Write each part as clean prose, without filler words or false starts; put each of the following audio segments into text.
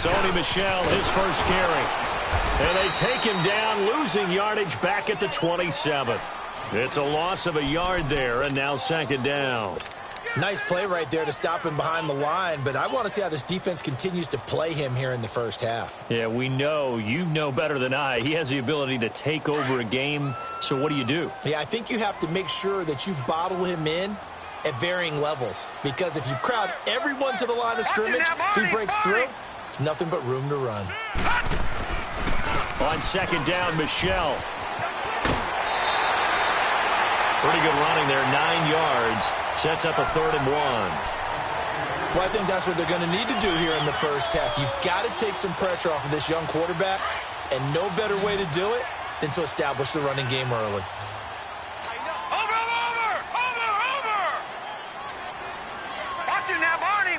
Sony Michel, his first carry. And they take him down, losing yardage back at the 27. It's a loss of a yard there, and now second down. Nice play right there to stop him behind the line, but I want to see how this defense continues to play him here in the first half. Yeah, we know. You know better than I. He has the ability to take over a game, so what do? Yeah, I think you have to make sure that you bottle him in at varying levels, because if you crowd everyone to the line of scrimmage, if he breaks through, there's nothing but room to run. On second down, Michel. Pretty good running there, 9 yards. Sets up a 3rd and 1. Well, I think that's what they're going to need to do here in the first half. You've got to take some pressure off of this young quarterback, and no better way to do it than to establish the running game early. Over! Watch it now, Barney!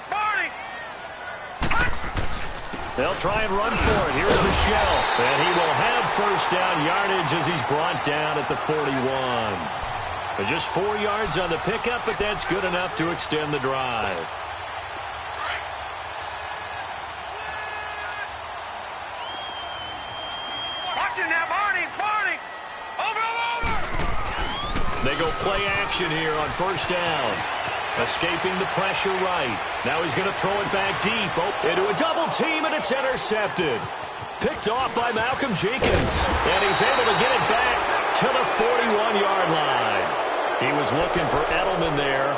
They'll try and run for it. Here's Michel, and he will have first down yardage as he's brought down at the 41. Just 4 yards on the pickup, but that's good enough to extend the drive. Watch it now, Barney! Over! They go play action here on first down. Escaping the pressure right. Now he's going to throw it back deep. Into a double team, and it's intercepted. Picked off by Malcolm Jenkins. And he's able to get it back to the 41-yard line. He was looking for Edelman there.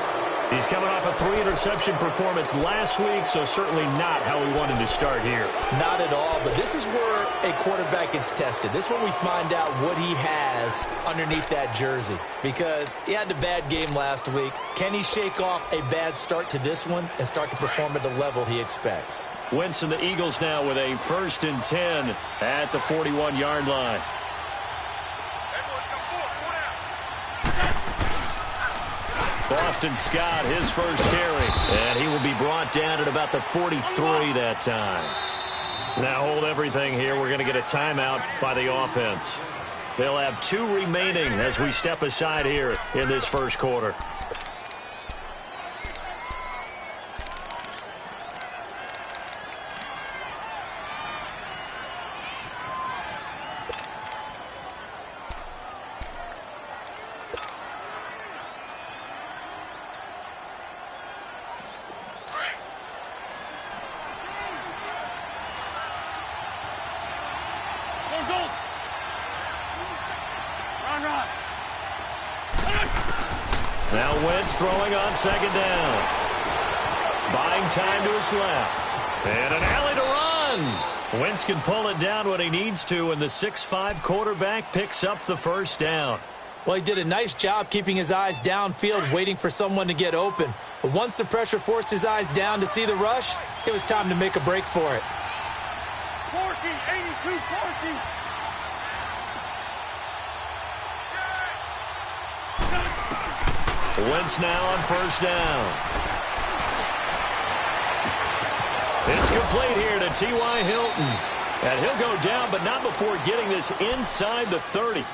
He's coming off a 3-interception performance last week, so certainly not how we wanted to start here. Not at all, but this is where a quarterback gets tested. This is where we find out what he has underneath that jersey, because he had a bad game last week. Can he shake off a bad start to this one and start to perform at the level he expects? Wentz and the Eagles now with a 1st and 10 at the 41-yard line. Boston Scott, his first carry, and he will be brought down at about the 43 that time. Now hold everything here. We're going to get a timeout by the offense. They'll have 2 remaining as we step aside here in this first quarter. Now Wentz throwing on second down. Buying time to his left. And an alley to run. Wentz can pull it down when he needs to, and the 6'5" quarterback picks up the first down. Well, he did a nice job keeping his eyes downfield, waiting for someone to get open. But once the pressure forced his eyes down to see the rush, it was time to make a break for it. 82-14. Wentz now on first down. It's complete here to T.Y. Hilton. And he'll go down, but not before getting this inside the 30.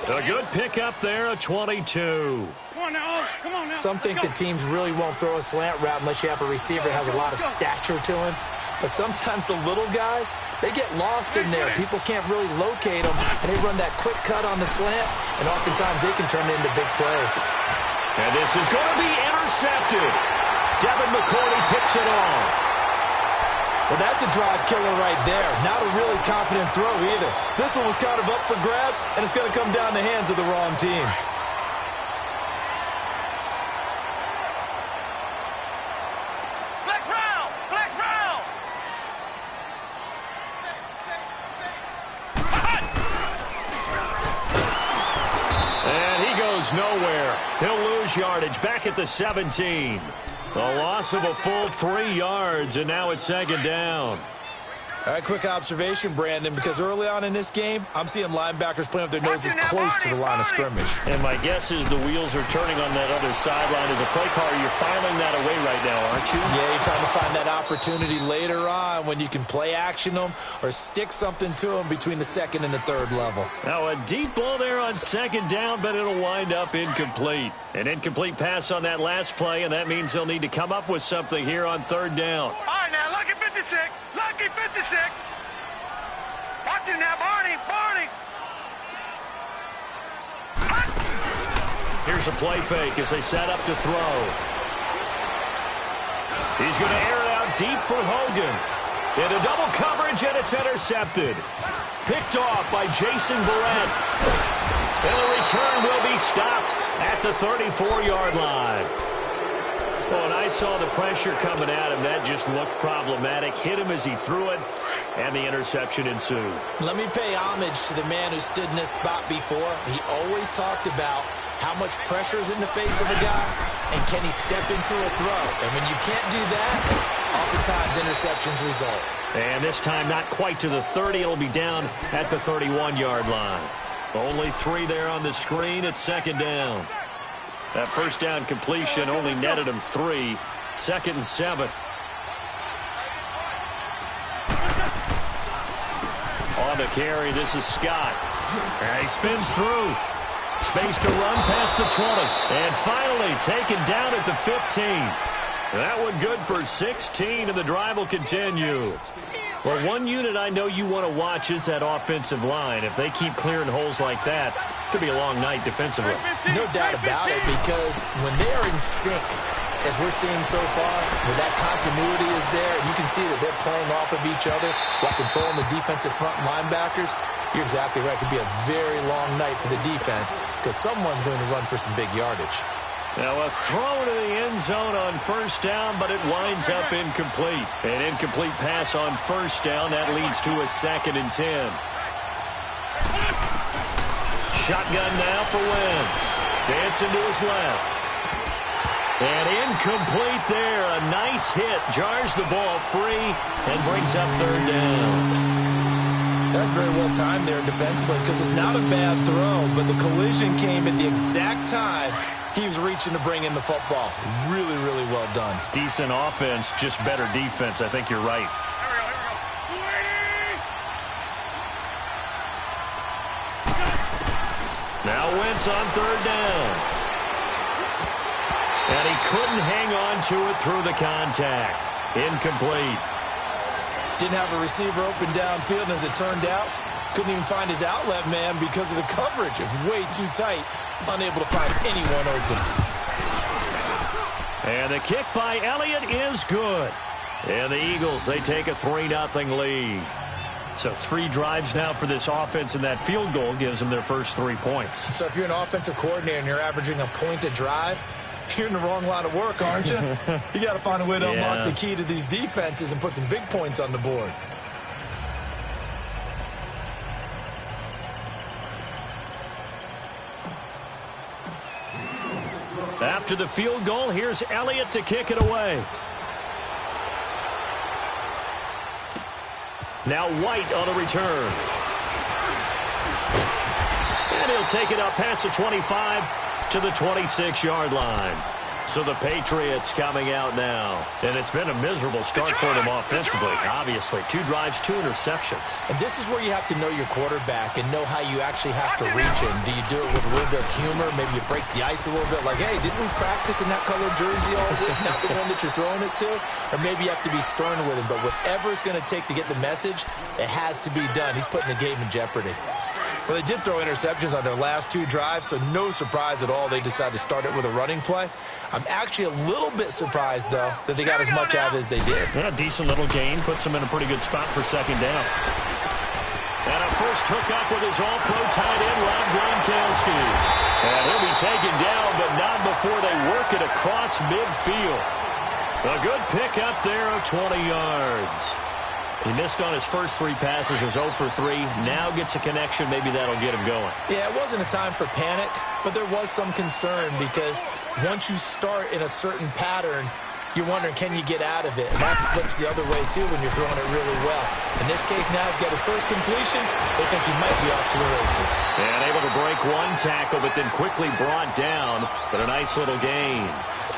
A good pickup there, a 22. Come on now. Some think the teams really won't throw a slant route unless you have a receiver that has a lot of stature to him. But sometimes the little guys, they get lost in there. People can't really locate them, and they run that quick cut on the slant, and oftentimes they can turn it into big plays. And this is going to be intercepted. Devin McCourty picks it off. Well, that's a drive killer right there. Not a really confident throw either. This one was kind of up for grabs, and it's going to come down the hands of the wrong team. Flex round! And he goes nowhere. He'll lose yardage back at the 17. A loss of a full 3 yards, and now it's second down. All right, quick observation, Brandon, because early on in this game, I'm seeing linebackers playing with their noses close to the line of scrimmage. And my guess is the wheels are turning on that other sideline. As a play caller, you're filing that away right now, aren't you? Yeah, you're trying to find that opportunity later on when you can play action them or stick something to them between the second and the third level. Now a deep ball there on second down, but it'll wind up incomplete. An incomplete pass on that last play, and that means they'll need to come up with something here on third down. All right, now, lucky 56. Lucky 56. 6. Watch him now, Barney. Barney. Here's a play fake as they set up to throw. He's going to air it out deep for Hogan. Into double coverage, and it's intercepted. Picked off by Jason Barrett. And the return will be stopped at the 34-yard line. Well, and I saw the pressure coming at him. That just looked problematic. Hit him as he threw it, and the interception ensued. Let me pay homage to the man who stood in this spot before. He always talked about how much pressure is in the face of a guy, and can he step into a throw? And when you can't do that, oftentimes interceptions result. And this time not quite to the 30. It'll be down at the 31-yard line. Only 3 there on the screen. It's second down. That first down completion only netted him 3. 2nd and 7. On the carry, this is Scott. And he spins through. Space to run past the 20. And finally taken down at the 15. That one good for 16, and the drive will continue. Well, one unit I know you want to watch is that offensive line. If they keep clearing holes like that, it could be a long night defensively. No doubt about it, because when they are in sync, as we're seeing so far, where that continuity is there, and you can see that they're playing off of each other while controlling the defensive front linebackers, you're exactly right. It could be a very long night for the defense because someone's going to run for some big yardage. Now a throw to the end zone on first down, but it winds up incomplete. An incomplete pass on first down. That leads to a 2nd and 10. Shotgun now for Wentz. Dancing to his left. And incomplete there. A nice hit. Jars the ball free and brings up 3rd down. That's very well timed there defensively because it's not a bad throw, but the collision came at the exact time he was reaching to bring in the football. Really, really well done. Decent offense, just better defense. I think you're right. Now Wentz on 3rd down. And he couldn't hang on to it through the contact. Incomplete. Didn't have a receiver open downfield, and as it turned out, couldn't even find his outlet man because of the coverage. It was way too tight. Unable to find anyone open. And the kick by Elliott is good. And the Eagles, they take a 3-0 lead. So 3 drives now for this offense, and that field goal gives them their first 3 points. So if you're an offensive coordinator and you're averaging a point a drive, you're in the wrong line of work, aren't you? You got to find a way to unlock the key to these defenses and put some big points on the board. After the field goal, here's Elliott to kick it away. Now White on a return. And he'll take it up past the 25 to the 26-yard line. So the Patriots coming out now. And it's been a miserable start for them offensively. Obviously, 2 drives, 2 interceptions. And this is where you have to know your quarterback and know how you actually have to reach him. Do you do it with a little bit of humor? Maybe you break the ice a little bit like, hey, didn't we practice in that colored jersey all week? Not the one that you're throwing it to? Or maybe you have to be stern with him. But whatever it's going to take to get the message, it has to be done. He's putting the game in jeopardy. Well, they did throw interceptions on their last 2 drives, so no surprise at all they decided to start it with a running play. I'm actually a little bit surprised, though, that they got as much out of it as they did. Yeah, decent little gain. Puts them in a pretty good spot for 2nd down. And a first hookup with his all-pro tight end, Rob Gronkowski. And he'll be taken down, but not before they work it across midfield. A good pickup there of 20 yards. He missed on his first 3 passes, was 0 for 3. Now gets a connection. Maybe that'll get him going. Yeah, it wasn't a time for panic, but there was some concern because once you start in a certain pattern, you're wondering, can you get out of it? And that flips the other way, too, when you're throwing it really well. In this case, now he's got his first completion. They think he might be off to the races. And able to break 1 tackle, but then quickly brought down. But a nice little gain.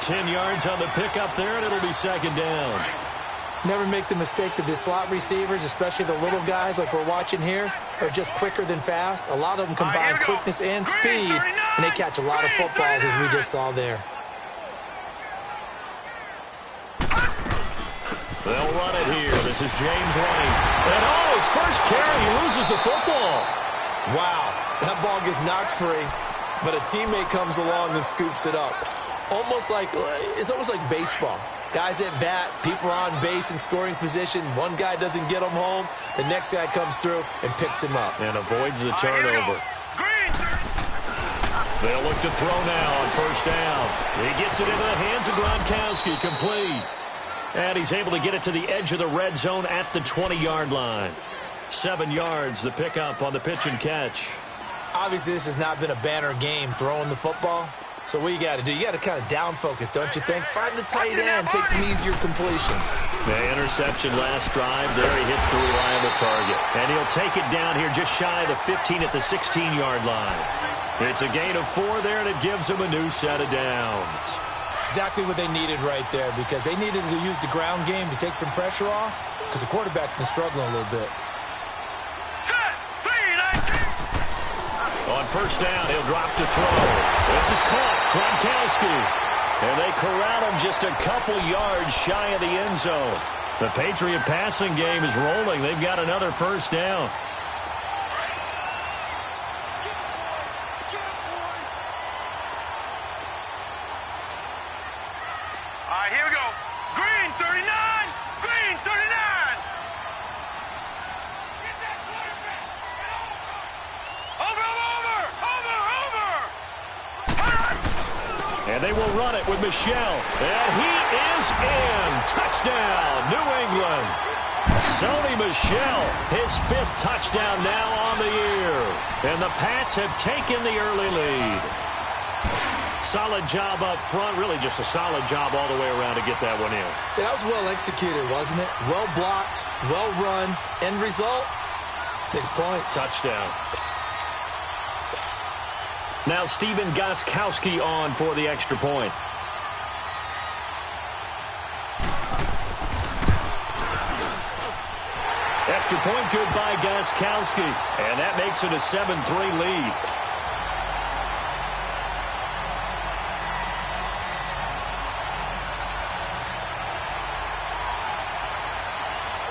10 yards on the pickup there, and it'll be 2nd down. Never make the mistake that the slot receivers, especially the little guys like we're watching here, are just quicker than fast. A lot of them combine quickness and speed, and they catch a lot of footballs, as we just saw there. They'll run it here. The This is James White. And his first carry, he loses the football. Wow, that ball gets knocked free, but a teammate comes along and scoops it up. It's almost like baseball. Guys at bat, people are on base in scoring position. One guy doesn't get him home. The next guy comes through and picks him up. And avoids the turnover. They'll look to throw now on first down. He gets it into the hands of Gronkowski, complete. And he's able to get it to the edge of the red zone at the 20-yard line. 7 yards, the pickup on the pitch and catch. Obviously, this has not been a banner game throwing the football. So what you got to do, you got to kind of down focus, don't you think? Find the tight end, take some easier completions. The interception last drive. There he hits the reliable target. And he'll take it down here just shy of the 15 at the 16-yard line. It's a gain of 4 there, and it gives him a new set of downs. Exactly what they needed right there, because they needed to use the ground game to take some pressure off, because the quarterback's been struggling a little bit. On first down, he'll drop to throw. This is caught. Gronkowski. And they corral him just a couple yards shy of the end zone. The Patriot passing game is rolling. They've got another first down. All right, here we go. Green 39. Green 39. Get that quarterback. Over. And they will run it with Michel. And he is in. Touchdown, New England. Sony Michel, his 5th touchdown now on the year. And the Pats have taken the early lead. Solid job up front. Really just a solid job all the way around to get that one in. That was well executed, wasn't it? Well blocked, well run. End result, 6 points. Touchdown. Now Stephen Gostkowski on for the extra point. Extra point good by Gostkowski. And that makes it a 7-3 lead.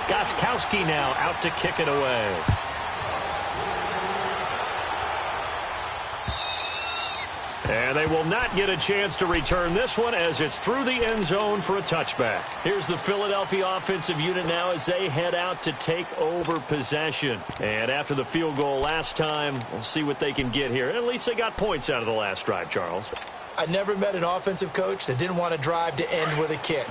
Gostkowski now out to kick it away. And they will not get a chance to return this one as it's through the end zone for a touchback. Here's the Philadelphia offensive unit now as they head out to take over possession. And after the field goal last time, we'll see what they can get here. At least they got points out of the last drive, Charles. I never met an offensive coach that didn't want to drive to end with a kick.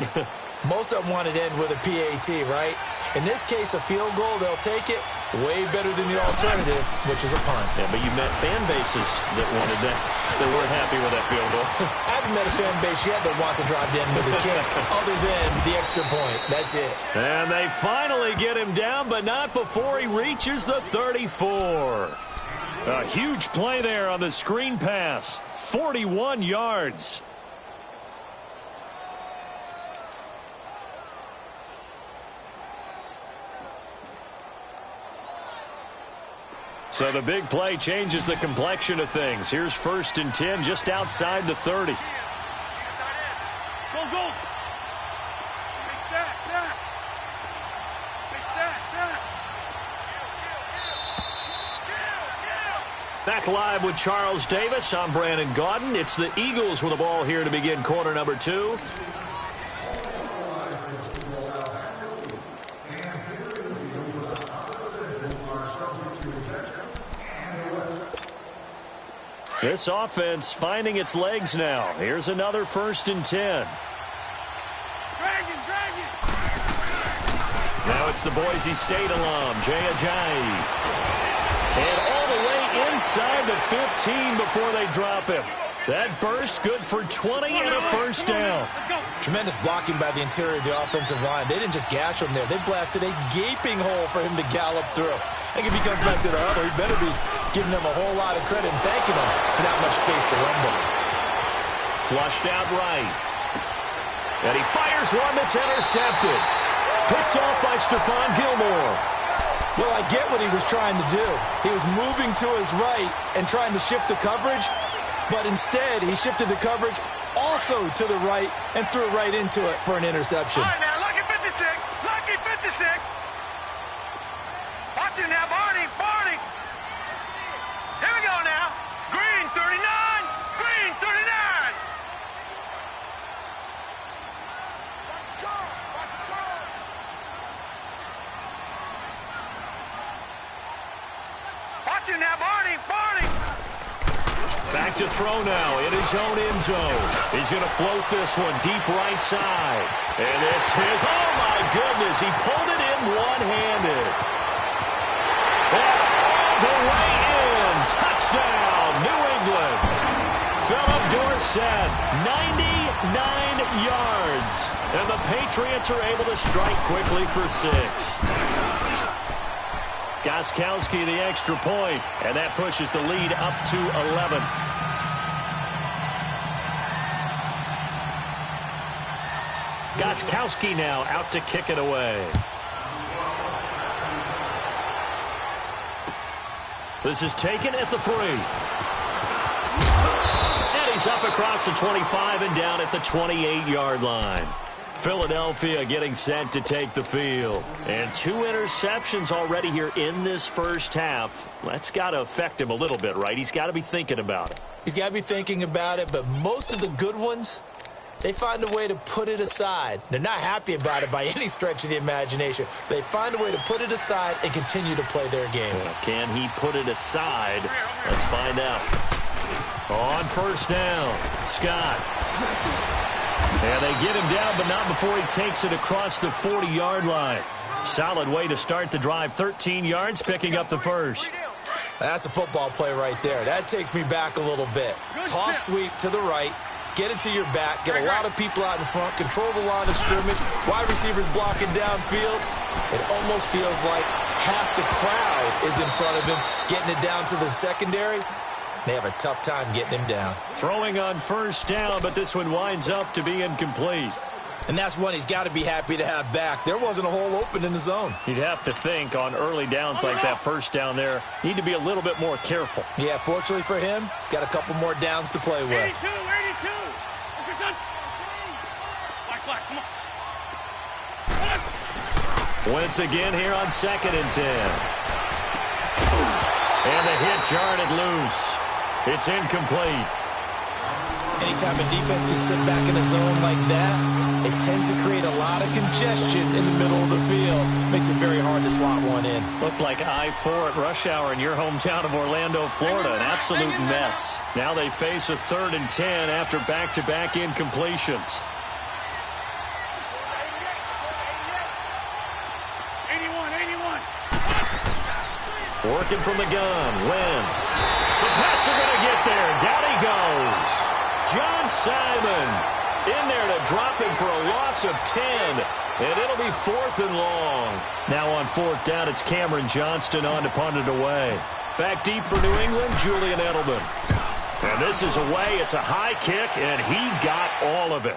Most of them wanted to end with a PAT, right? In this case, a field goal, they'll take it. Way better than the alternative, which is a punt. Yeah, but you've met fan bases that wanted that. They weren't happy with that field goal. I haven't met a fan base yet that wants to drive in with a kick other than the extra point. That's it. And they finally get him down, but not before he reaches the 34. A huge play there on the screen pass. 41 yards. So the big play changes the complexion of things. Here's 1st and 10 just outside the 30. Go. Back live with Charles Davis. I'm Brandon Gaudin. It's the Eagles with the ball here to begin quarter number 2. This offense finding its legs now. Here's another 1st and 10. Now it's the Boise State alum, Jay Ajayi. And all the way inside the 15 before they drop him. That burst good for 20 and a first down. Tremendous blocking by the interior of the offensive line. They didn't just gash him there. They blasted a gaping hole for him to gallop through. I think if he comes back to the huddle, he better be giving them a whole lot of credit and thanking them for that much space to rumble. Flushed out right. And he fires one that's intercepted. Picked off by Stephon Gilmore. Well, I get what he was trying to do. He was moving to his right and trying to shift the coverage, but instead he shifted the coverage also to the right and threw right into it for an interception. All right, now, lucky 56. Lucky 56. Watch him now, Barney. Barney. Back to throw now in his own end zone. He's going to float this one deep right side. And this is, oh my goodness, he pulled it in one-handed. And all the way in. Touchdown, New England. Philip Dorsett, 99 yards. And the Patriots are able to strike quickly for 6. Gostkowski the extra point, and that pushes the lead up to 11. Gostkowski now out to kick it away. This is taken at the 3. And he's up across the 25 and down at the 28-yard line. Philadelphia getting set to take the field. And 2 interceptions already here in this first half. That's got to affect him a little bit, right? He's got to be thinking about it. He's got to be thinking about it, but most of the good ones, they find a way to put it aside. They're not happy about it by any stretch of the imagination. They find a way to put it aside and continue to play their game. Well, can he put it aside? Let's find out. On first down, Scott. And they get him down, but not before he takes it across the 40-yard line. Solid way to start the drive. 13 yards, picking up the first. That's a football play right there. That takes me back a little bit. Toss sweep to the right. Get it to your back. Get a lot of people out in front. Control the line of scrimmage. Wide receivers blocking downfield. It almost feels like half the crowd is in front of him, getting it down to the secondary. They have a tough time getting him down. Throwing on first down, but this one winds up to be incomplete. And that's one he's got to be happy to have back. There wasn't a hole open in the zone. You'd have to think on early downs like that first down there, need to be a little bit more careful. Yeah, fortunately for him, got a couple more downs to play with. 82, 82. Okay, son. Black, come on. Once again here on 2nd and 10. And the hit jarred it loose. It's incomplete. Anytime a defense can sit back in a zone like that, it tends to create a lot of congestion in the middle of the field. Makes it very hard to slot one in. Looked like I-4 at rush hour in your hometown of Orlando, Florida. An absolute mess. Now they face a 3rd and 10 after back-to-back incompletions. 81. Working from the gun, Wentz. The Pats are going to get there. Down he goes. John Simon in there to drop him for a loss of 10. And it'll be 4th and long. Now on 4th down, it's Cameron Johnston on to punt it away. Back deep for New England, Julian Edelman. And this is away. It's a high kick, and he got all of it.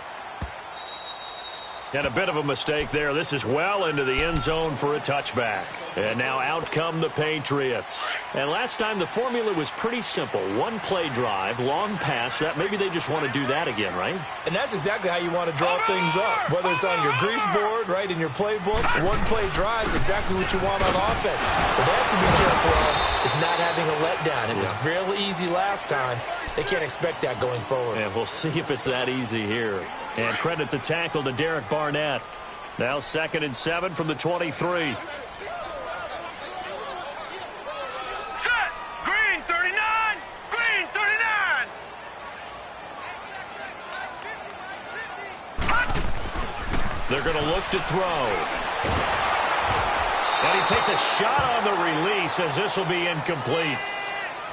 And a bit of a mistake there. This is well into the end zone for a touchback. And now out come the Patriots. And last time the formula was pretty simple. 1-play drive, long pass. That maybe they just want to do that again, right? And that's exactly how you want to draw things up. Whether it's on your grease board, right, in your playbook, 1-play drive is exactly what you want on offense. What they have to be careful of is not having a letdown. It was real easy last time. They can't expect that going forward. And we'll see if it's that easy here. And credit the tackle to Derek Barnett. Now 2nd and 7 from the 23. Set. Green 39. Green 39. They're going to look to throw. And he takes a shot on the release as this will be incomplete.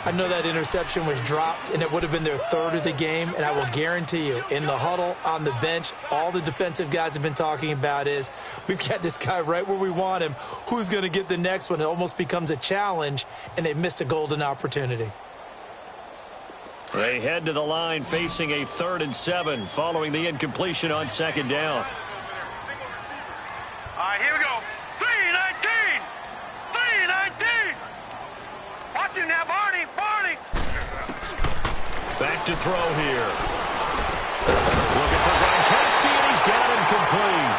I know that interception was dropped, and it would have been their 3rd of the game, and I will guarantee you, in the huddle, on the bench, all the defensive guys have been talking about is, we've got this guy right where we want him. Who's going to get the next one? It almost becomes a challenge, and they missed a golden opportunity. They head to the line facing a 3rd and 7 following the incompletion on 2nd down. All right, here we go. 319. 319. Watch him now, Barney. Back to throw here. Looking for Gronkowski, and he's got him complete.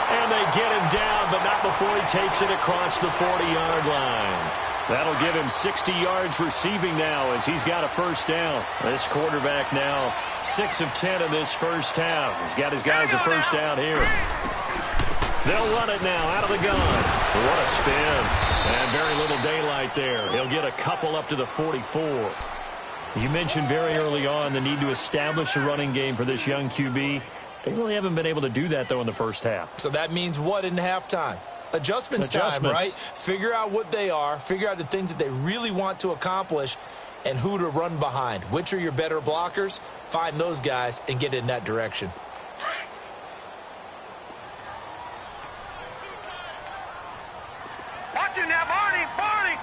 And they get him down, but not before he takes it across the 40-yard line. That'll give him 60 yards receiving now as he's got a first down. This quarterback now 6 of 10 in this first half. He's got his guys a first down here. They'll run it now out of the gun. What a spin. And very little daylight there. He'll get a couple up to the 44. You mentioned very early on the need to establish a running game for this young QB. They really haven't been able to do that, though, in the first half. So that means what in halftime? Adjustments time, right? Figure out what they are. Figure out the things that they really want to accomplish and who to run behind. Which are your better blockers? Find those guys and get in that direction. Watch it now, Barney! Barney!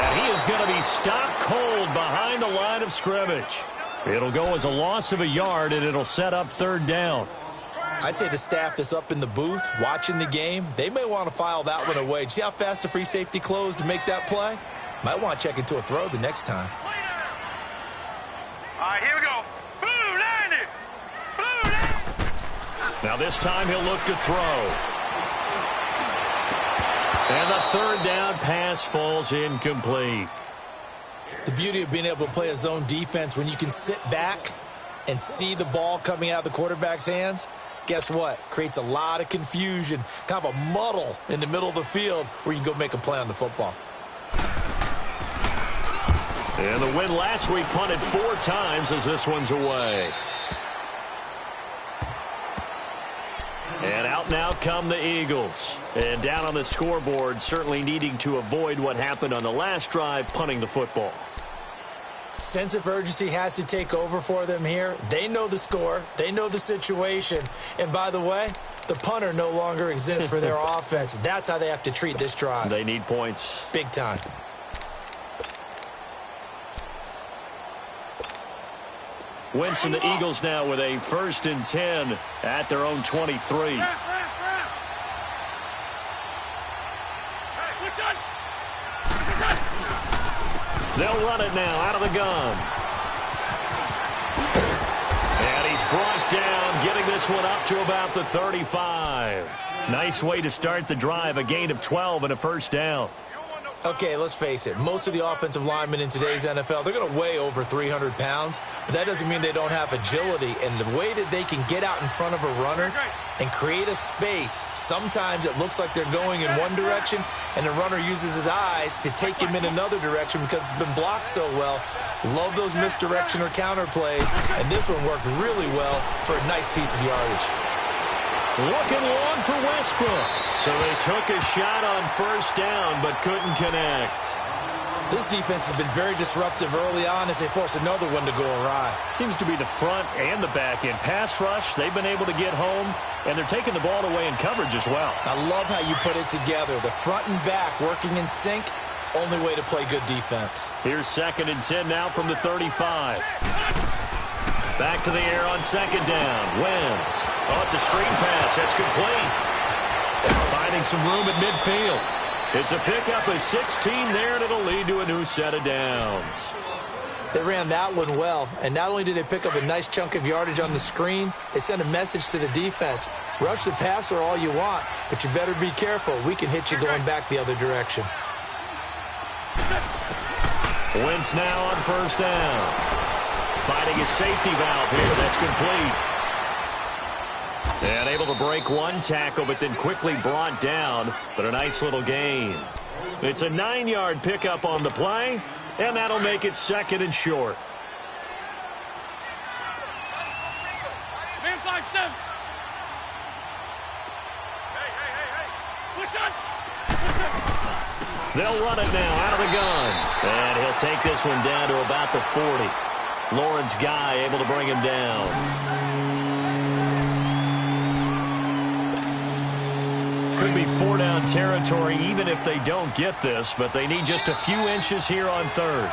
And he is going to be stopped cold behind the line of scrimmage. It'll go as a loss of a yard, and it'll set up third down. I'd say the staff that's up in the booth watching the game, they may want to file that one away. See how fast the free safety closed to make that play? Might want to check into a throw the next time. All right, here we go. Blue, land it! Blue, land. Now this time he'll look to throw. And the third down pass falls incomplete. The beauty of being able to play a zone defense when you can sit back and see the ball coming out of the quarterback's hands, guess what? Creates a lot of confusion, kind of a muddle in the middle of the field where you can go make a play on the football. And the win last week punted 4 times as this one's away. And out and out come the Eagles. And down on the scoreboard, certainly needing to avoid what happened on the last drive, punting the football. Sense of urgency has to take over for them here. They know the score. They know the situation. And by the way, the punter no longer exists for their offense. That's how they have to treat this drive. They need points. Big time. Wentz and the Eagles now with a 1st and 10 at their own 23. They'll run it now out of the gun. And he's brought down, getting this one up to about the 35. Nice way to start the drive, a gain of 12 and a first down. Okay, let's face it. Most of the offensive linemen in today's NFL, they're going to weigh over 300 pounds, but that doesn't mean they don't have agility. And the way that they can get out in front of a runner and create a space, sometimes it looks like they're going in one direction, and the runner uses his eyes to take him in another direction because it's been blocked so well. Love those misdirection or counter plays, and this one worked really well for a nice piece of yardage. Looking long for Westbrook. So they took a shot on first down, but couldn't connect. This defense has been very disruptive early on as they force another one to go awry. Seems to be the front and the back end. Pass rush, they've been able to get home, and they're taking the ball away in coverage as well. I love how you put it together. The front and back working in sync, only way to play good defense. Here's 2nd and 10 now from the 35. Back to the air on 2nd down. Wentz. Oh, it's a screen pass. That's complete. Finding some room at midfield. It's a pickup of 16 there, and it'll lead to a new set of downs. They ran that one well, and not only did they pick up a nice chunk of yardage on the screen, they sent a message to the defense. Rush the passer all you want, but you better be careful. We can hit you going back the other direction. Wentz now on first down. Finding a safety valve here. That's complete. And able to break one tackle, but then quickly brought down. But a nice little gain. It's a 9-yard pickup on the play, and that'll make it 2nd and short. Man 5-7. They'll run it now out of the gun. And he'll take this one down to about the 40. Lawrence Guy able to bring him down. Could be 4-down territory even if they don't get this, but they need just a few inches here on 3rd.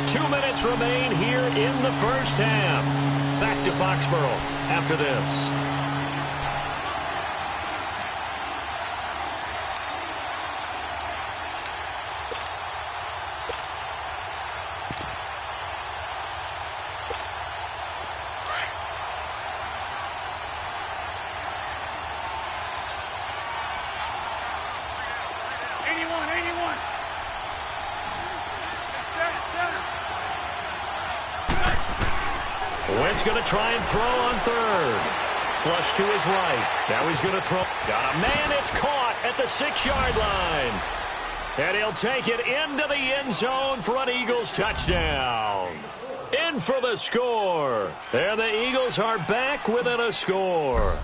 2 minutes remain here in the first half. Back to Foxborough after this. He's going to try and throw on third. Flush to his right. Now he's going to throw. Got a man. It's caught at the 6-yard line. And he'll take it into the end zone for an Eagles touchdown. In for the score. And the Eagles are back within a score.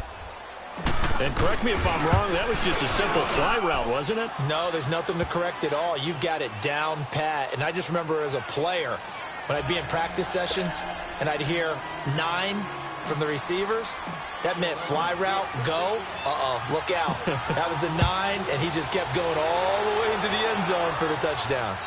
And correct me if I'm wrong, that was just a simple fly route, wasn't it? No, there's nothing to correct at all. You've got it down pat. And I just remember as a player, when I'd be in practice sessions and I'd hear 9 from the receivers, that meant fly route, go, look out. That was the 9, and he just kept going all the way into the end zone for the touchdown.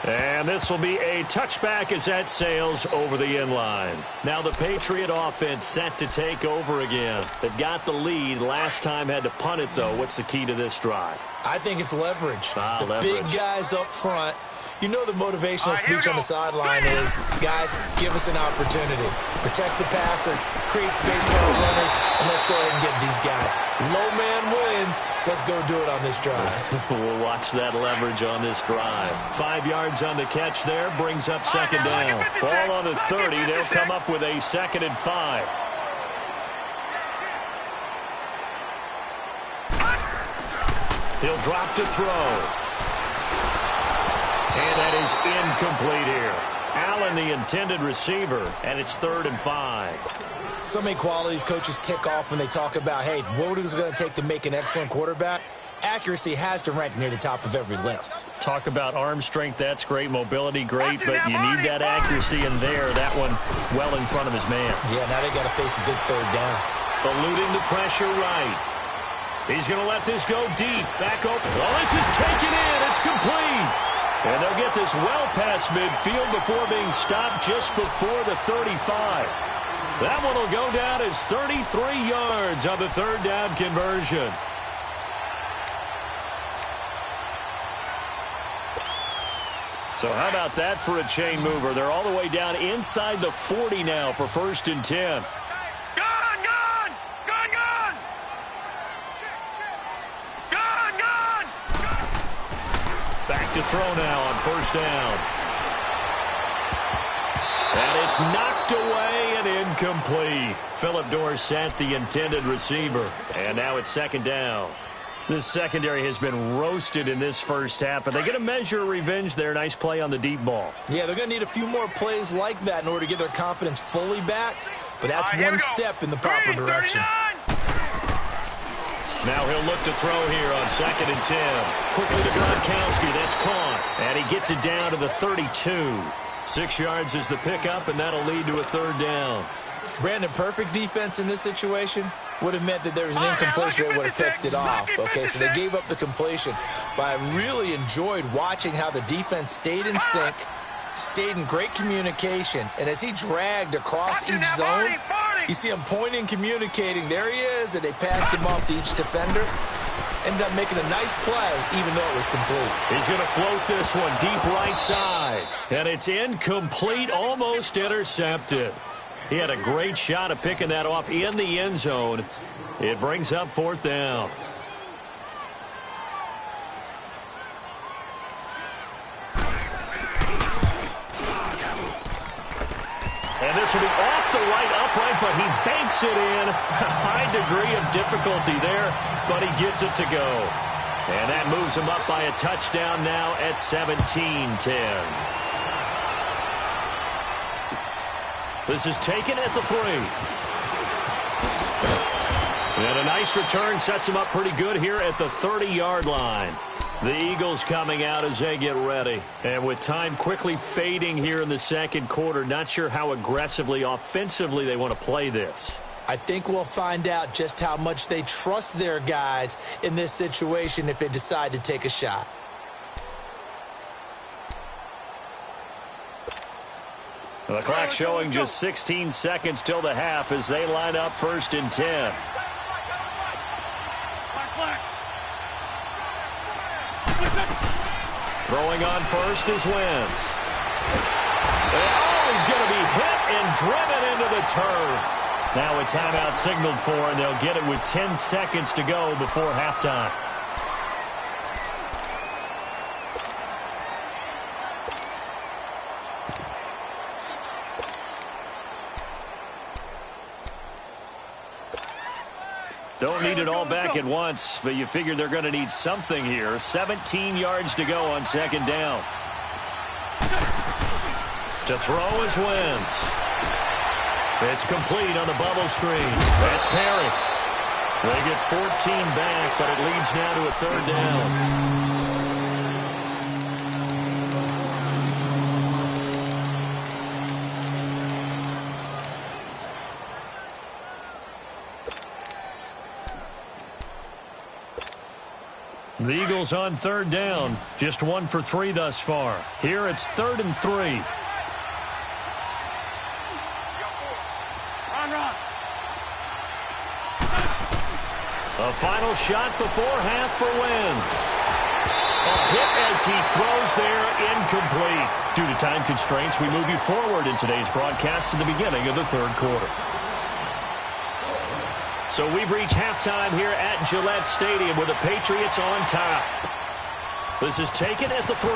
And this will be a touchback as that sails over the end line. Now the Patriot offense set to take over again. They've got the lead. Last time had to punt it, though. What's the key to this drive? I think it's leverage. Leverage. Big guys up front. You know the motivational speech on the sideline is, guys, give us an opportunity. Protect the passer, create space for our runners, and let's go ahead and get these guys. Low man wins. Let's go do it on this drive. We'll watch that leverage on this drive. 5 yards on the catch there, brings up second down. Ball on the 30. They'll come up with a 2nd and 5. He'll drop to throw. And that is incomplete here. Allen, the intended receiver, and it's 3rd and 5. So many qualities coaches tick off when they talk about, hey, what is it going to take to make an excellent quarterback? Accuracy has to rank near the top of every list. Talk about arm strength, that's great. Mobility, great, but you need that accuracy in there. That one well in front of his man. Yeah, now they got to face a big 3rd down. Eluding the pressure right. He's going to let this go deep. Back open. Well, this is taken in. It's complete. And they'll get this well past midfield before being stopped just before the 35. That one will go down as 33 yards on the 3rd down conversion. So how about that for a chain mover? They're all the way down inside the 40 now for 1st and 10. Back to throw now on 1st down. And it's knocked away and incomplete. Philip Dorsett, the intended receiver. And now it's 2nd down. This secondary has been roasted in this first half, but they get a measure of revenge there. Nice play on the deep ball. Yeah, they're going to need a few more plays like that in order to get their confidence fully back, but that's one step in the proper direction. Now he'll look to throw here on 2nd and 10. Quickly to Gronkowski. That's caught. And he gets it down to the 32. 6 yards is the pickup, and that'll lead to a 3rd down. Brandon, perfect defense in this situation would have meant that there was an incompletion that would have picked it off. Okay, so they gave up the completion. But I really enjoyed watching how the defense stayed in sync, stayed in great communication, and as he dragged across each zone, you see him pointing, communicating. There he is, and they passed him off to each defender. Ended up making a nice play, even though it was complete. He's going to float this one deep right side. And it's incomplete, almost intercepted. He had a great shot at picking that off in the end zone. It brings up 4th down. And this will be off the right upright, but he banks it in. A high degree of difficulty there, but he gets it to go. And that moves him up by a touchdown now at 17-10. This is taken at the 3. And a nice return sets him up pretty good here at the 30-yard line. The Eagles coming out as they get ready. And with time quickly fading here in the 2nd quarter, not sure how aggressively, offensively they want to play this. I think we'll find out just how much they trust their guys in this situation if they decide to take a shot. The clock showing just 16 seconds till the half as they line up 1st and 10. Throwing on 1st is Wentz. Oh, he's going to be hit and driven into the turf. Now a timeout signaled for, and they'll get it with 10 seconds to go before halftime. Don't need it all back at once, but you figure they're going to need something here. 17 yards to go on second down. To throw is Wentz. It's complete on the bubble screen. That's Perry. They get 14 back, but it leads now to a third down. The Eagles on third down. Just 1 for 3 thus far. Here it's 3rd and 3. Run. A final shot before half for Wentz. A hit as he throws there, incomplete. Due to time constraints, we move you forward in today's broadcast to the beginning of the third quarter. So we've reached halftime here at Gillette Stadium with the Patriots on top. This is taken at the 3.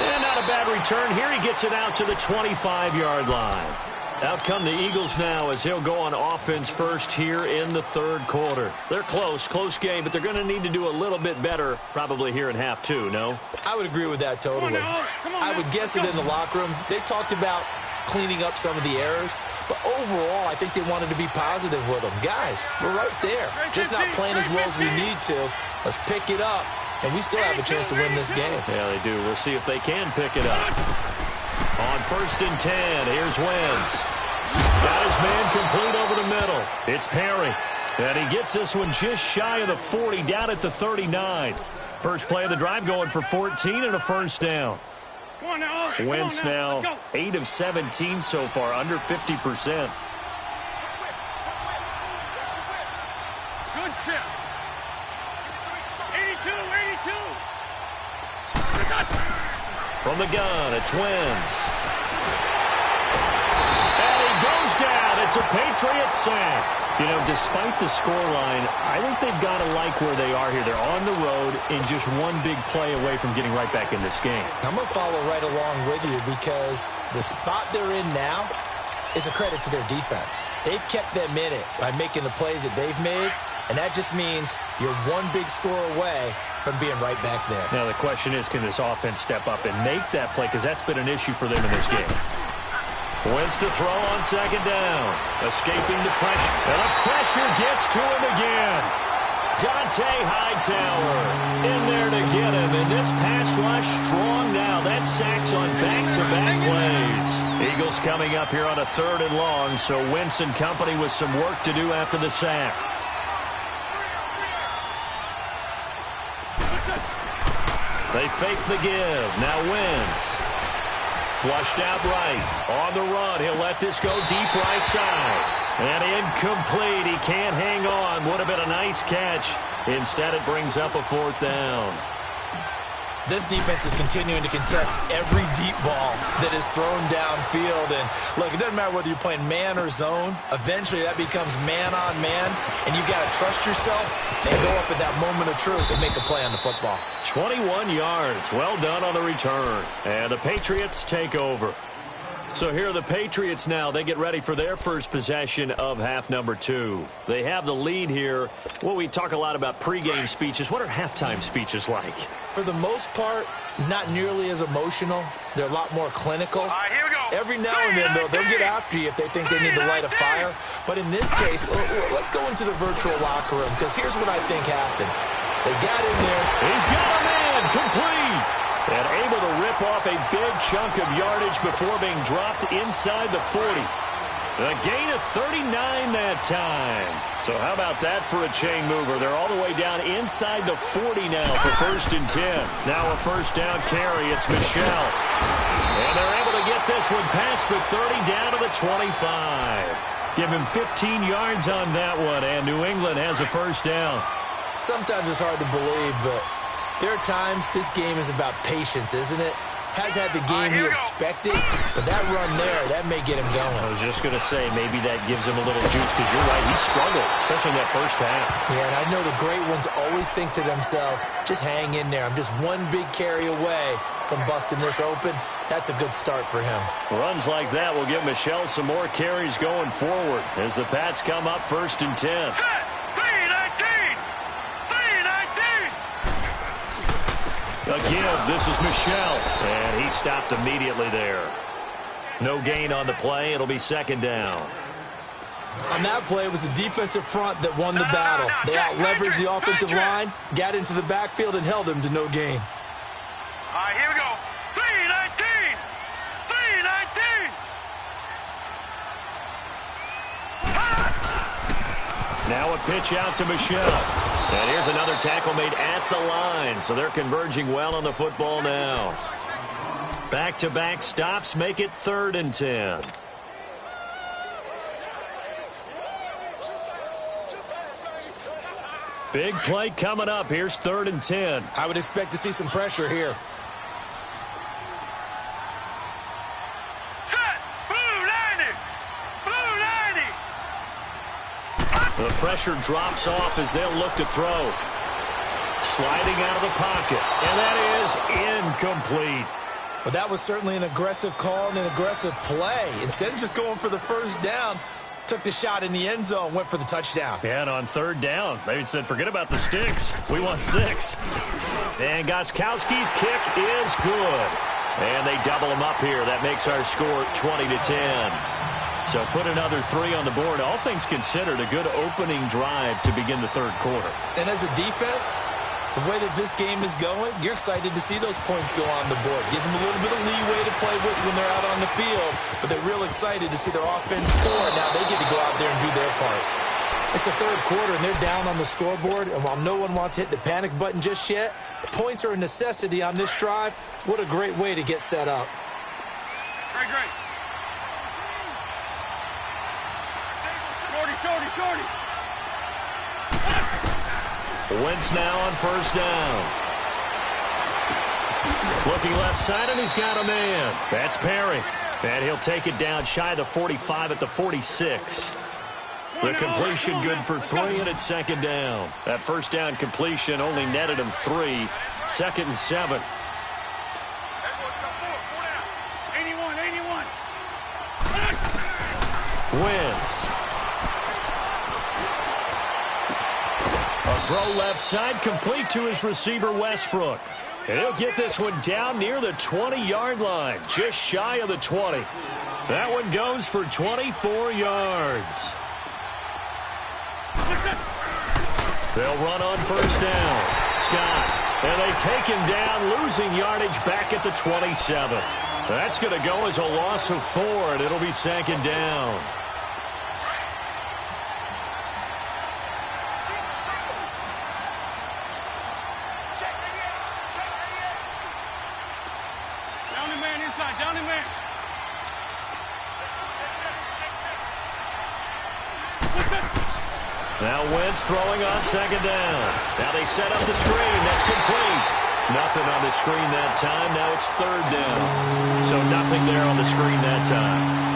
And not a bad return here. He gets it out to the 25-yard line. Out come the Eagles now as he'll go on offense first here in the third quarter. They're close game, but they're going to need to do a little bit better probably here in half 2, no? I would agree with that totally. I would guess it in the locker room. They talked about cleaning up some of the errors, but overall, I think they wanted to be positive with them. Guys, we're right there. Just not playing as well as we need to. Let's pick it up, and we still have a chance to win this game. Yeah, they do. We'll see if they can pick it up. On 1st and 10, here's Wentz. Got his man complete over the middle. It's Perry. And he gets this one just shy of the 40, down at the 39. First play of the drive going for 14 and a first down. Wentz now 8 of 17 so far, under 50%. Good chip. 82. From the gun, it's Wentz. And he goes down. It's a Patriot sack. You know, despite the scoreline, I think they've got to like where they are here. They're on the road and just one big play away from getting right back in this game. I'm going to follow right along with you because the spot they're in now is a credit to their defense. They've kept them in it by making the plays that they've made, and that just means you're one big score away from being right back there. Now the question is, can this offense step up and make that play? Because that's been an issue for them in this game. Wentz to throw on second down. Escaping the pressure. And the pressure gets to him again. Dante Hightower in there to get him. And this pass rush strong now. That sack's on back-to-back plays. Eagles coming up here on a 3rd and long. So Wentz and company with some work to do after the sack. They fake the give. Now Wentz. Flushed out right. On the run. He'll let this go deep right side. And incomplete. He can't hang on. Would have been a nice catch. Instead, it brings up a 4th down. This defense is continuing to contest every deep ball that is thrown downfield. And, look, it doesn't matter whether you're playing man or zone. Eventually, that becomes man-on-man. And you got to trust yourself and go up at that moment of truth and make a play on the football. 21 yards. Well done on the return. And the Patriots take over. So here are the Patriots now. They get ready for their first possession of half number 2. They have the lead here. Well, we talk a lot about pregame speeches. What are halftime speeches like? For the most part, not nearly as emotional. They're a lot more clinical. Here we go. Every now and then, though, they'll get after you if they think they need to light a fire. But in this case, let's go into the virtual locker room, because here's what I think happened. They got in there. He's got a man complete. And able to rip off a big chunk of yardage before being dropped inside the 40. A gain of 39 that time. So how about that for a chain mover? They're all the way down inside the 40 now for 1st and 10. Now a first down carry. It's Michel. And they're able to get this one past the 30 down to the 25. Give him 15 yards on that one, and New England has a first down. Sometimes it's hard to believe, but there are times this game is about patience, isn't it? Has had the game he expected, but that run there, that may get him going. I was just going to say, maybe that gives him a little juice, because you're right, he struggled, especially in that first half. Yeah, and I know the great ones always think to themselves, just hang in there. I'm just one big carry away from busting this open. That's a good start for him. Runs like that will give Michel some more carries going forward as the Pats come up 1st and 10. Set! 3-19! 3-19! Again, this is Michel, and he stopped immediately there. No gain on the play. It'll be 2nd down. On that play, it was the defensive front that won the battle. They out-leveraged the offensive line, got into the backfield, and held him to no gain. All right, here we go. 3-19! 3-19! Now a pitch out to Michel. And here's another tackle made at the line, so they're converging well on the football now. Back-to-back stops make it 3rd and 10. Big play coming up. Here's 3rd and 10. I would expect to see some pressure here. The pressure drops off as they'll look to throw. Sliding out of the pocket. And that is incomplete. But that was certainly an aggressive call and an aggressive play. Instead of just going for the first down, took the shot in the end zone, went for the touchdown. Yeah, and on 3rd down, they said, forget about the sticks. We want 6. And Gostkowski's kick is good. And they double him up here. That makes our score 20-10. So put another 3 on the board. All things considered, a good opening drive to begin the 3rd quarter. And as a defense, the way that this game is going, you're excited to see those points go on the board. Gives them a little bit of leeway to play with when they're out on the field, but they're real excited to see their offense score. Now they get to go out there and do their part. It's the 3rd quarter, and they're down on the scoreboard, and while no one wants to hit the panic button just yet, points are a necessity on this drive. What a great way to get set up. Great. Shorty. Wentz now on 1st down. Looking left side, and he's got a man. That's Perry. And he'll take it down shy of the 45 at the 46. The completion good for 3, and it's 2nd down. That 1st down completion only netted him 3. 2nd and 7. 81. Wentz. A throw left side, complete to his receiver, Westbrook. And he'll get this one down near the 20-yard line, just shy of the 20. That one goes for 24 yards. They'll run on 1st down. Scott. And they take him down, losing yardage back at the 27. That's going to go as a loss of 4, and it'll be 2nd down. Down in man. Now Wentz throwing on 2nd down. Now they set up the screen. That's complete. Nothing on the screen that time. Now it's 3rd down. So nothing there on the screen that time.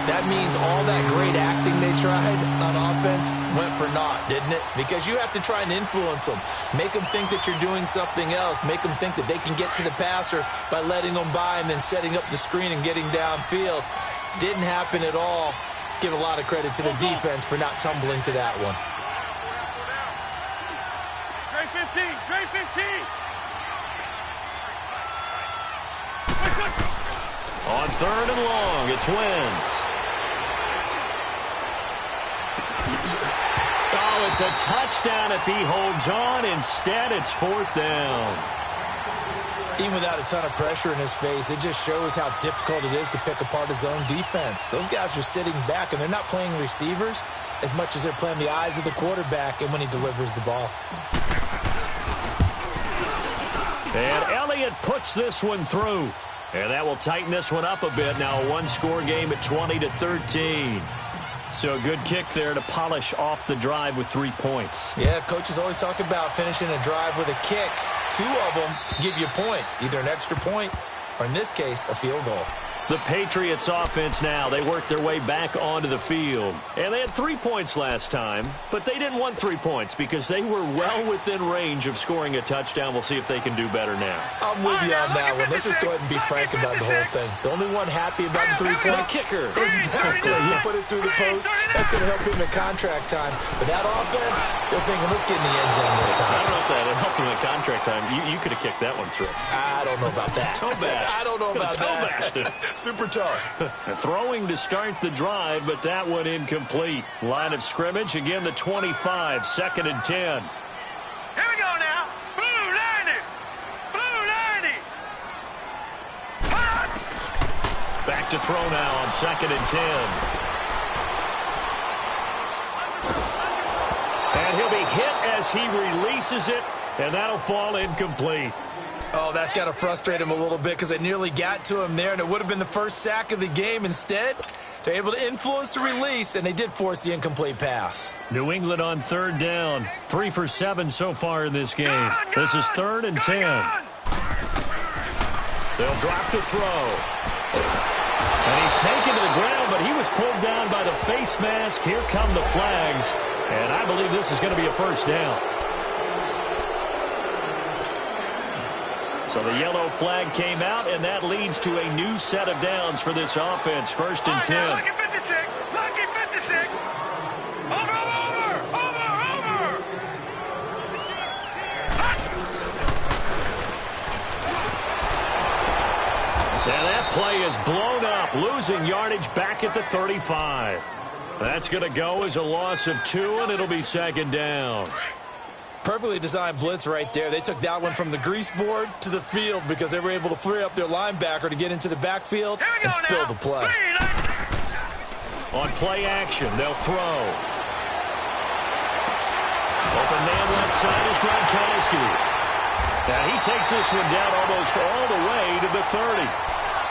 That means all that great acting they tried on offense went for naught, didn't it? Because you have to try and influence them. Make them think that you're doing something else. Make them think that they can get to the passer by letting them by and then setting up the screen and getting downfield. Didn't happen at all. Give a lot of credit to the defense for not tumbling to that one. Great 15. On 3rd and long, it's Wentz. Oh, it's a touchdown if he holds on. Instead, it's 4th down. Even without a ton of pressure in his face, it just shows how difficult it is to pick apart his own defense. Those guys are sitting back, and they're not playing receivers as much as they're playing the eyes of the quarterback and when he delivers the ball. And Elliott puts this one through. And that will tighten this one up a bit. Now a one-score game at 20-13. So a good kick there to polish off the drive with 3 points. Yeah, coaches always talk about finishing a drive with a kick. 2 of them give you points, either an extra point or in this case, a field goal. The Patriots offense now, they worked their way back onto the field. And they had 3 points last time, but they didn't want 3 points because they were well within range of scoring a touchdown. We'll see if they can do better now. I'm with you on that one. Let's just go ahead and be frank about the whole thing. The only one happy about the 3-point kicker. Exactly. He put it through the post. That's going to help him in contract time. But that offense, they're thinking, let's get in the end zone this time. I don't know if that helped him in contract time. You could have kicked that one through. I don't know about that. Toe bash. I don't know about that. Toe bashed it. Super tough. Throwing to start the drive, but that one incomplete. Line of scrimmage, again the 25, 2nd and 10. Here we go now. Blue 90. Blue 90. Back to throw now on 2nd and 10. And he'll be hit as he releases it, and that'll fall incomplete. Oh, that's got to frustrate him a little bit because it nearly got to him there, and it would have been the first sack of the game. Instead, they're able to influence the release, and they did force the incomplete pass. New England on 3rd down. 3 for 7 so far in this game. This is 3rd and 10. They'll drop to throw. And he's taken to the ground, but he was pulled down by the face mask. Here come the flags, and I believe this is going to be a first down. So the yellow flag came out, and that leads to a new set of downs for this offense. 1st and 10. Lucky 56. Lucky 56. Over. And that play is blown up, losing yardage back at the 35. That's going to go as a loss of 2, and it'll be 2nd down. Perfectly designed blitz right there. They took that one from the grease board to the field because they were able to free up their linebacker to get into the backfield and spill the play. On play action, they'll throw. Open man left side is Gronkowski. Now he takes this one down almost all the way to the 30.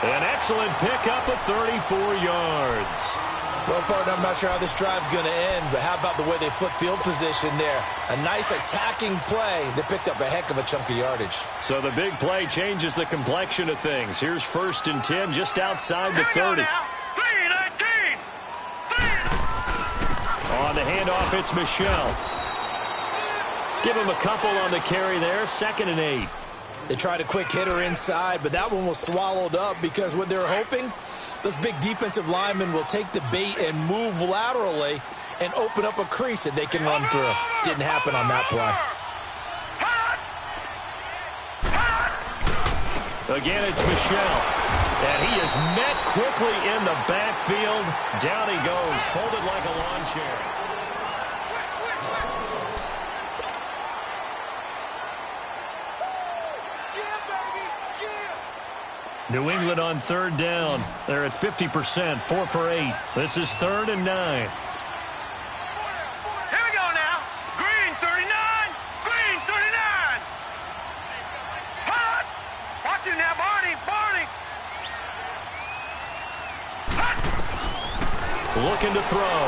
An excellent pickup of 34 yards. Well, partner, I'm not sure how this drive's going to end, but how about the way they flip field position there? A nice attacking play that picked up a heck of a chunk of yardage. So the big play changes the complexion of things. Here's 1st and 10 just outside the 30. 3-19. On the handoff, it's Michelle. Give him a couple on the carry there. 2nd and 8. They tried a quick hitter inside, but that one was swallowed up because what they're hoping, those big defensive linemen will take the bait and move laterally and open up a crease that they can run through. Didn't happen on that play. Again, it's Michelle. And he is met quickly in the backfield. Down he goes, folded like a lawn chair. New England on 3rd down. They're at 50%, 4 for 8. This is 3rd and 9. Here we go now. Green 39. Green 39. Hot. Watch it now, Barney. Hot. Looking to throw.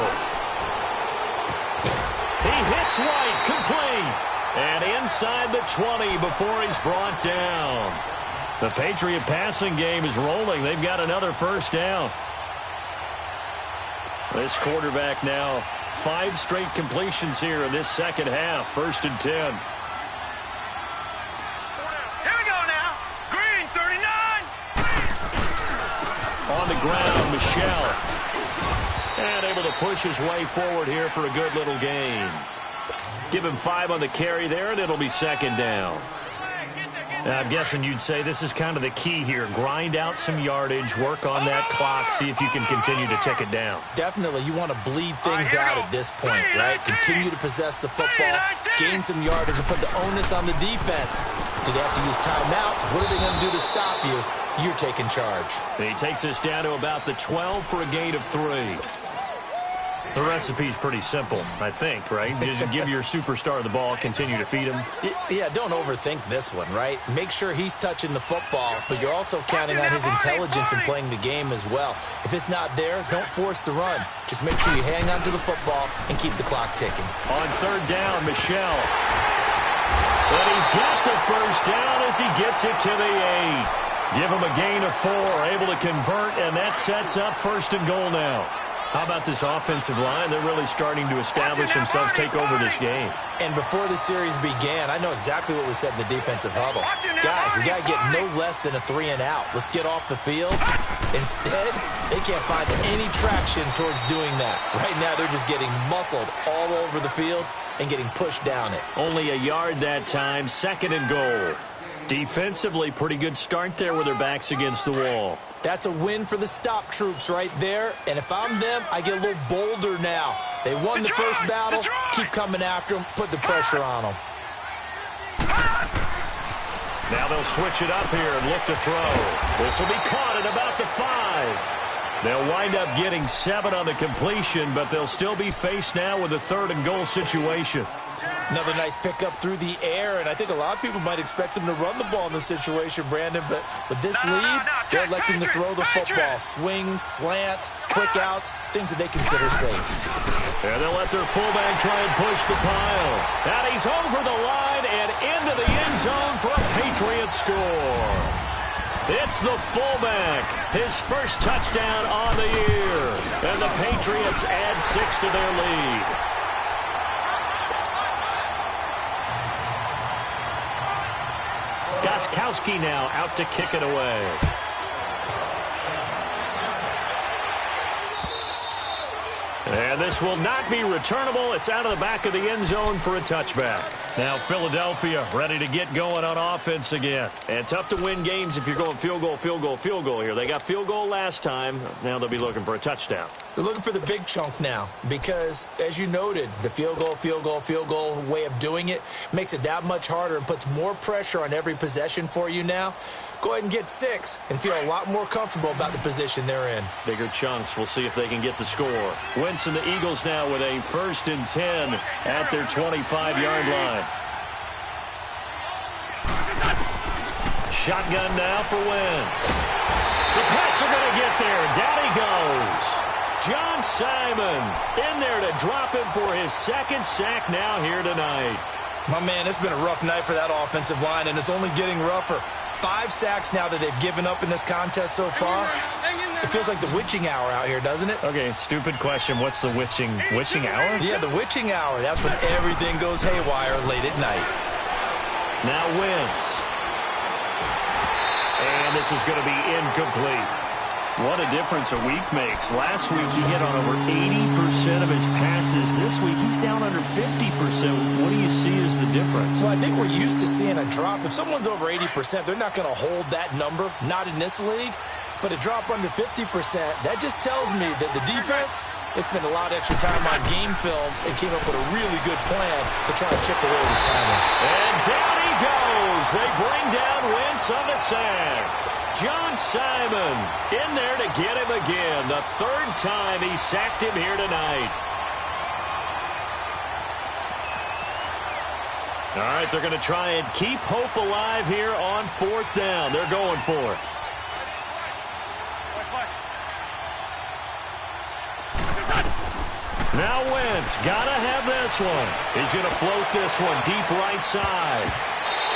He hits White, complete. And inside the 20 before he's brought down. The Patriot passing game is rolling. They've got another first down. This quarterback now, 5 straight completions here in this second half. 1st and 10. Here we go now. Green 39. On the ground, Michelle. And able to push his way forward here for a good little gain. Give him 5 on the carry there, and it'll be 2nd down. I'm guessing you'd say this is kind of the key here. Grind out some yardage, work on that clock, see if you can continue to tick it down. Definitely, you want to bleed things out at this point, right? Continue to possess the football, gain some yardage, and put the onus on the defense. Do they have to use timeouts? What are they going to do to stop you? You're taking charge. He takes us down to about the 12 for a gain of 3. The recipe's pretty simple, I think, right? Just give your superstar the ball, continue to feed him. Yeah, don't overthink this one, right? Make sure he's touching the football, but you're also counting on his intelligence in playing the game as well. If it's not there, don't force the run. Just make sure you hang on to the football and keep the clock ticking. On 3rd down, Michelle. And he's got the first down as he gets it to the 8. Give them a gain of 4, able to convert, and that sets up 1st and goal now. How about this offensive line? They're really starting to establish themselves, take over this game. And before the series began, I know exactly what was said in the defensive huddle. Guys, we got to get no less than a 3 and out. Let's get off the field. Instead, they can't find any traction towards doing that. Right now, they're just getting muscled all over the field and getting pushed down it. Only a yard that time, 2nd and goal. Defensively, pretty good start there with their backs against the wall. That's a win for the stop troops right there. And if I'm them, I get a little bolder now. They won the first battle. Keep coming after them. Put the pressure on them. Now they'll switch it up here and look to throw. This will be caught at about the 5. They'll wind up getting 7 on the completion, but they'll still be faced now with a 3rd and goal situation. Another nice pickup through the air, and I think a lot of people might expect them to run the ball in this situation, Brandon, but with this lead, they're electing to throw the football. Swings, slants, quick outs, things that they consider safe. And they'll let their fullback try and push the pile. And he's over the line and into the end zone for a Patriot score. It's the fullback, his first touchdown on the year. And the Patriots add 6 to their lead. Gostkowski now out to kick it away. And this will not be returnable. It's out of the back of the end zone for a touchback. Now Philadelphia ready to get going on offense again. And tough to win games if you're going field goal, field goal, field goal here. They got field goal last time. Now they'll be looking for a touchdown. They're looking for the big chunk now because, as you noted, the field goal, field goal, field goal way of doing it makes it that much harder and puts more pressure on every possession for you now. Go ahead and get 6 and feel a lot more comfortable about the position they're in. Bigger chunks. We'll see if they can get the score. Wentz and the Eagles now with a 1st and 10 at their 25-yard line. Shotgun now for Wentz. The Pats are going to get there. Down he goes. John Simon in there to drop him for his 2nd sack now here tonight. My man, it's been a rough night for that offensive line, and it's only getting rougher. 5 sacks now that they've given up in this contest so far. It feels like the witching hour out here, doesn't it? Okay, stupid question. What's the witching hour? Yeah, the witching hour. That's when everything goes haywire late at night. Now Wentz. And this is going to be incomplete. What a difference a week makes. Last week he hit on over 80% of his passes. This week he's down under 50%. What do you see as the difference? Well, I think we're used to seeing a drop. If someone's over 80%, they're not going to hold that number. Not in this league. But a drop under 50%, that just tells me that the defense has spent a lot of extra time on game films and came up with a really good plan to try to chip away his timing. And down he goes. They bring down Wentz on the sack. John Simon in there to get him again. The 3rd time he sacked him here tonight. All right, they're going to try and keep hope alive here on 4th down. They're going for it. Now Wentz, gotta have this one. He's going to float this one deep right side.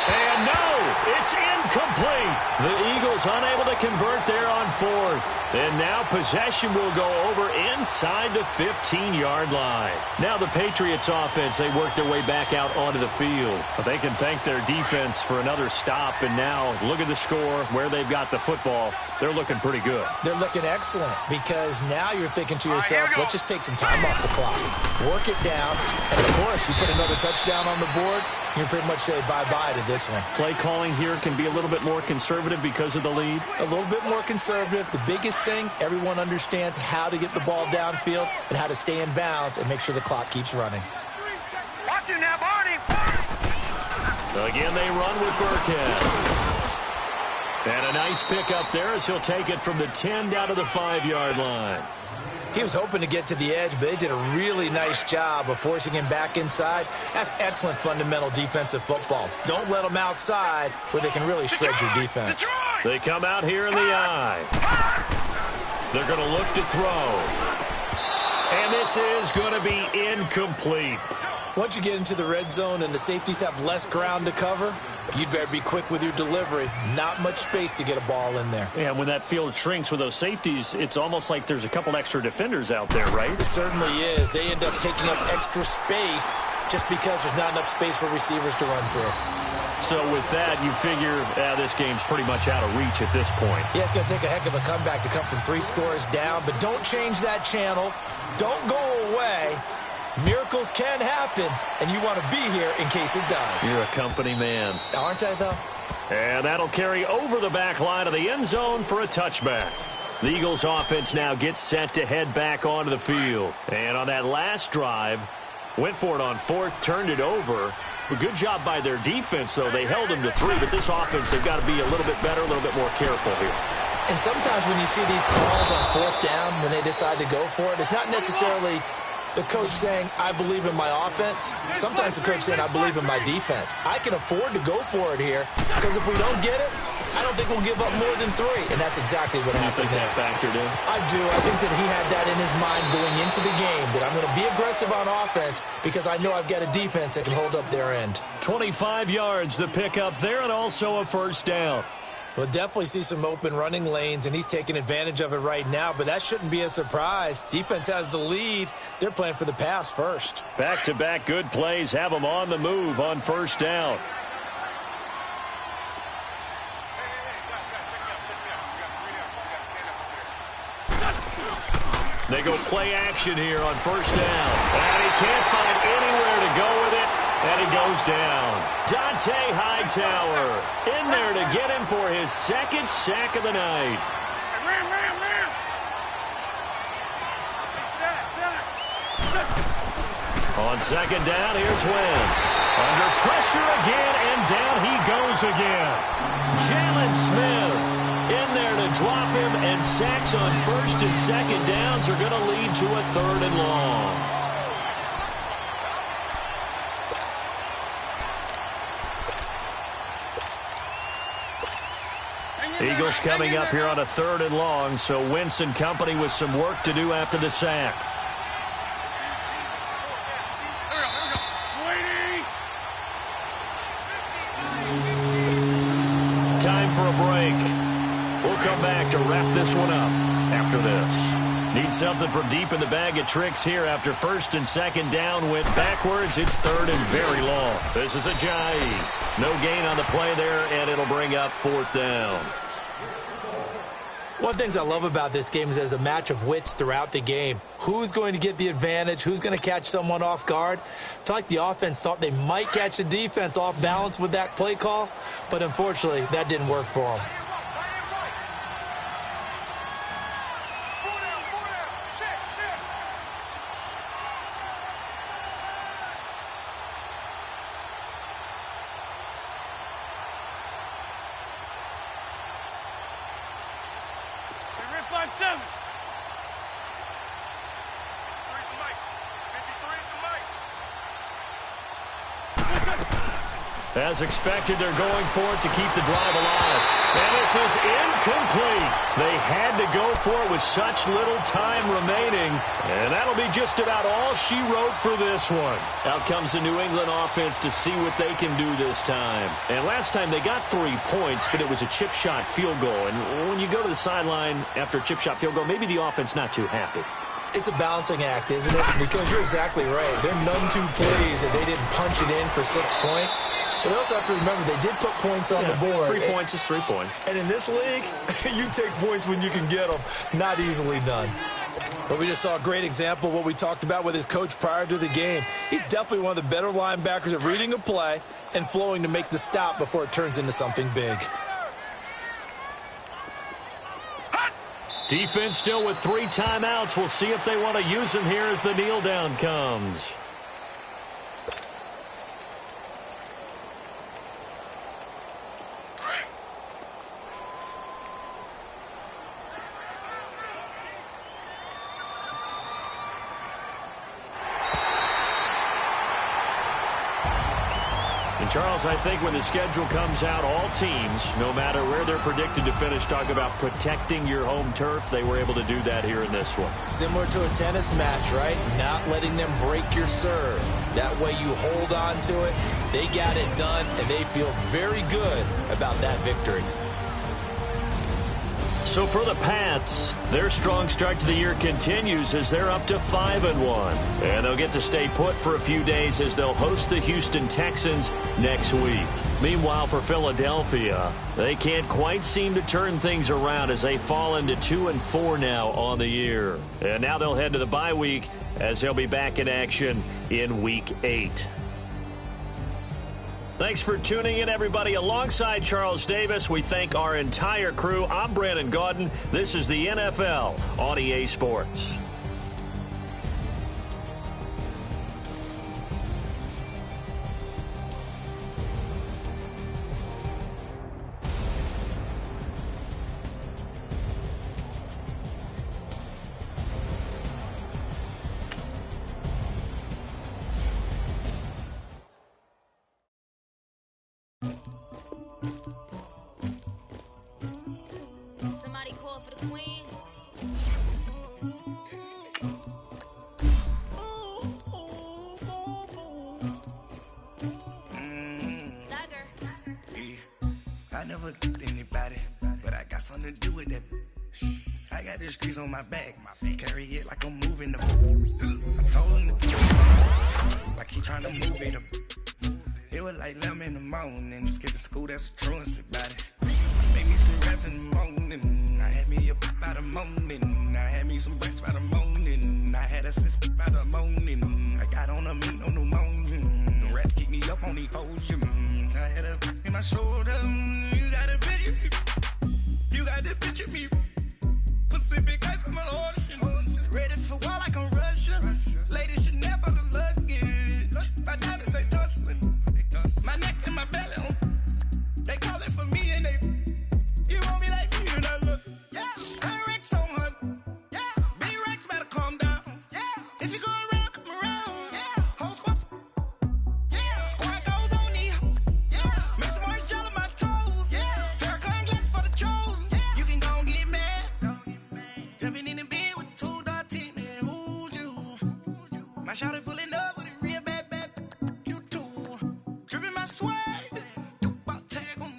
And no, it's incomplete. The Eagles unable to convert there on 4th. And now possession will go over inside the 15-yard line. Now the Patriots offense, they work their way back out onto the field. But they can thank their defense for another stop. And now look at the score, where they've got the football. They're looking pretty good. They're looking excellent because now you're thinking to yourself, let's just take some time off the clock. Work it down. And, of course, you put another touchdown on the board, you can pretty much say bye-bye to this one. Play calling here can be a little bit more conservative because of the lead. A little bit more conservative. The biggest thing, everyone understands how to get the ball downfield and how to stay in bounds and make sure the clock keeps running. Watch it now, Barney. Again, they run with Burkhead. And a nice pickup there as he'll take it from the 10 down to the 5-yard line. He was hoping to get to the edge, but they did a really nice job of forcing him back inside. That's excellent fundamental defensive football. Don't let them outside where they can really shred your defense. They come out here in the eye. They're going to look to throw. And this is going to be incomplete. Once you get into the red zone and the safeties have less ground to cover, You'd better be quick with your delivery. Not much space to get a ball in there. Yeah, when that field shrinks with those safeties, it's almost like there's a couple extra defenders out there, right? It certainly is. They end up taking up extra space just because there's not enough space for receivers to run through. So with that, you figure this game's pretty much out of reach at this point. Yeah, it's going to take a heck of a comeback to come from 3 scores down, but don't change that channel. Don't go away. Miracles can happen, and you want to be here in case it does. You're a company man. Aren't I, though? And that'll carry over the back line of the end zone for a touchback. The Eagles offense now gets set to head back onto the field. And on that last drive, went for it on 4th, turned it over. A good job by their defense, though. They held them to 3, but this offense, they've got to be a little bit better, a little bit more careful here. And sometimes when you see these calls on 4th down, when they decide to go for it, it's not necessarily the coach saying, I believe in my offense. Sometimes the coach saying, I believe in my defense. I can afford to go for it here because if we don't get it, I don't think we'll give up more than 3. And that's exactly what happened there. You think that factored in? I do. I think that he had that in his mind going into the game, that I'm going to be aggressive on offense because I know I've got a defense that can hold up their end. 25 yards the pickup there and also a 1st down. We'll definitely see some open running lanes, and he's taking advantage of it right now, but that shouldn't be a surprise. Defense has the lead. They're playing for the pass first. Back-to-back good plays have them on the move on 1st down. They go play action here on 1st down. And he can't find anywhere to go with it. And he goes down. Dante Hightower in there to get him for his 2nd sack of the night. On 2nd down, here's Wentz. Under pressure again, and down he goes again. Jalen Smith in there to drop him, and sacks on 1st and 2nd downs are going to lead to a 3rd and long. Eagles coming up here on a 3rd and long, so Wentz and company with some work to do after the sack. Time for a break. We'll come back to wrap this one up after this. Need something from deep in the bag of tricks here after 1st and 2nd down went backwards. It's 3rd and very long. This is Ajayi. No gain on the play there, and it'll bring up 4th down. One of the things I love about this game is there's a match of wits throughout the game. Who's going to get the advantage? Who's going to catch someone off guard? I feel like the offense thought they might catch the defense off balance with that play call, but unfortunately, that didn't work for them. As expected, they're going for it to keep the drive alive. And this is incomplete. They had to go for it with such little time remaining. And that'll be just about all she wrote for this one. Out comes the New England offense to see what they can do this time. And last time they got 3 points, but it was a chip shot field goal. And when you go to the sideline after a chip shot field goal, maybe the offense not too happy. It's a balancing act, isn't it? Because you're exactly right. They're none-two plays, and they didn't punch it in for 6 points. But we also have to remember they did put points on the board. 3 points is 3 points. And in this league, you take points when you can get them. Not easily done. But we just saw a great example of what we talked about with his coach prior to the game. He's definitely one of the better linebackers at reading a play and flowing to make the stop before it turns into something big. Defense still with 3 timeouts. We'll see if they want to use them here as the kneel down comes. Charles, I think when the schedule comes out, all teams, no matter where they're predicted to finish, talk about protecting your home turf. They were able to do that here in this one. Similar to a tennis match, right? Not letting them break your serve. That way you hold on to it. They got it done, and they feel very good about that victory. So for the Pats, their strong start to the year continues as they're up to 5-1. And they'll get to stay put for a few days as they'll host the Houston Texans next week. Meanwhile, for Philadelphia, they can't quite seem to turn things around as they fall into 2-4 now on the year. And now they'll head to the bye week as they'll be back in action in Week 8. Thanks for tuning in, everybody. Alongside Charles Davis, we thank our entire crew. I'm Brandon Gaudin. This is the NFL on EA Sports. Somebody call for the queen. I never did anybody, but I got something to do with that. I got the streets on my back, carry it like I'm moving the. I told him to like he trying to move it up. It was like 11 in the morning, skipping school, that's a truancy about it. Made me some rest in the morning, I had me a pop by the morning. I had me some breaks by the morning, I had a sis by the morning. I got on a meat, no pneumonia, the rats keep me up on the ocean. I had a in my shoulder, you got a picture, you got the picture me. Pacific ice on my ocean, ready for war like I'm Russian. Ladies should never the luggage, my diamonds they tussling. My neck and my belly on. They calling for me and they. You want me like me and I look. Yeah. Rex on her. Yeah. Big Rex better calm down. Yeah. If you go around, come around. Yeah. Whole squad. Yeah. Squad goes on me. Yeah. Make some orange gel on my toes. Yeah. Farrakhan glass for the chosen. Yeah. You can go and get mad. Jumping in the bed with 2 dark teeth, man. Who's you? My shawty pulling up with a real bad. You too. Dripping my swag. About tag on.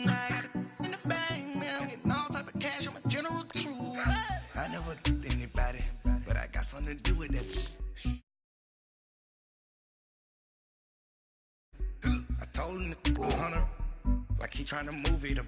I got it in the bag, man. I'm getting all type of cash. I'm a general true. I never did anybody, but I got something to do with that. I told him to 100, like he trying to move it up.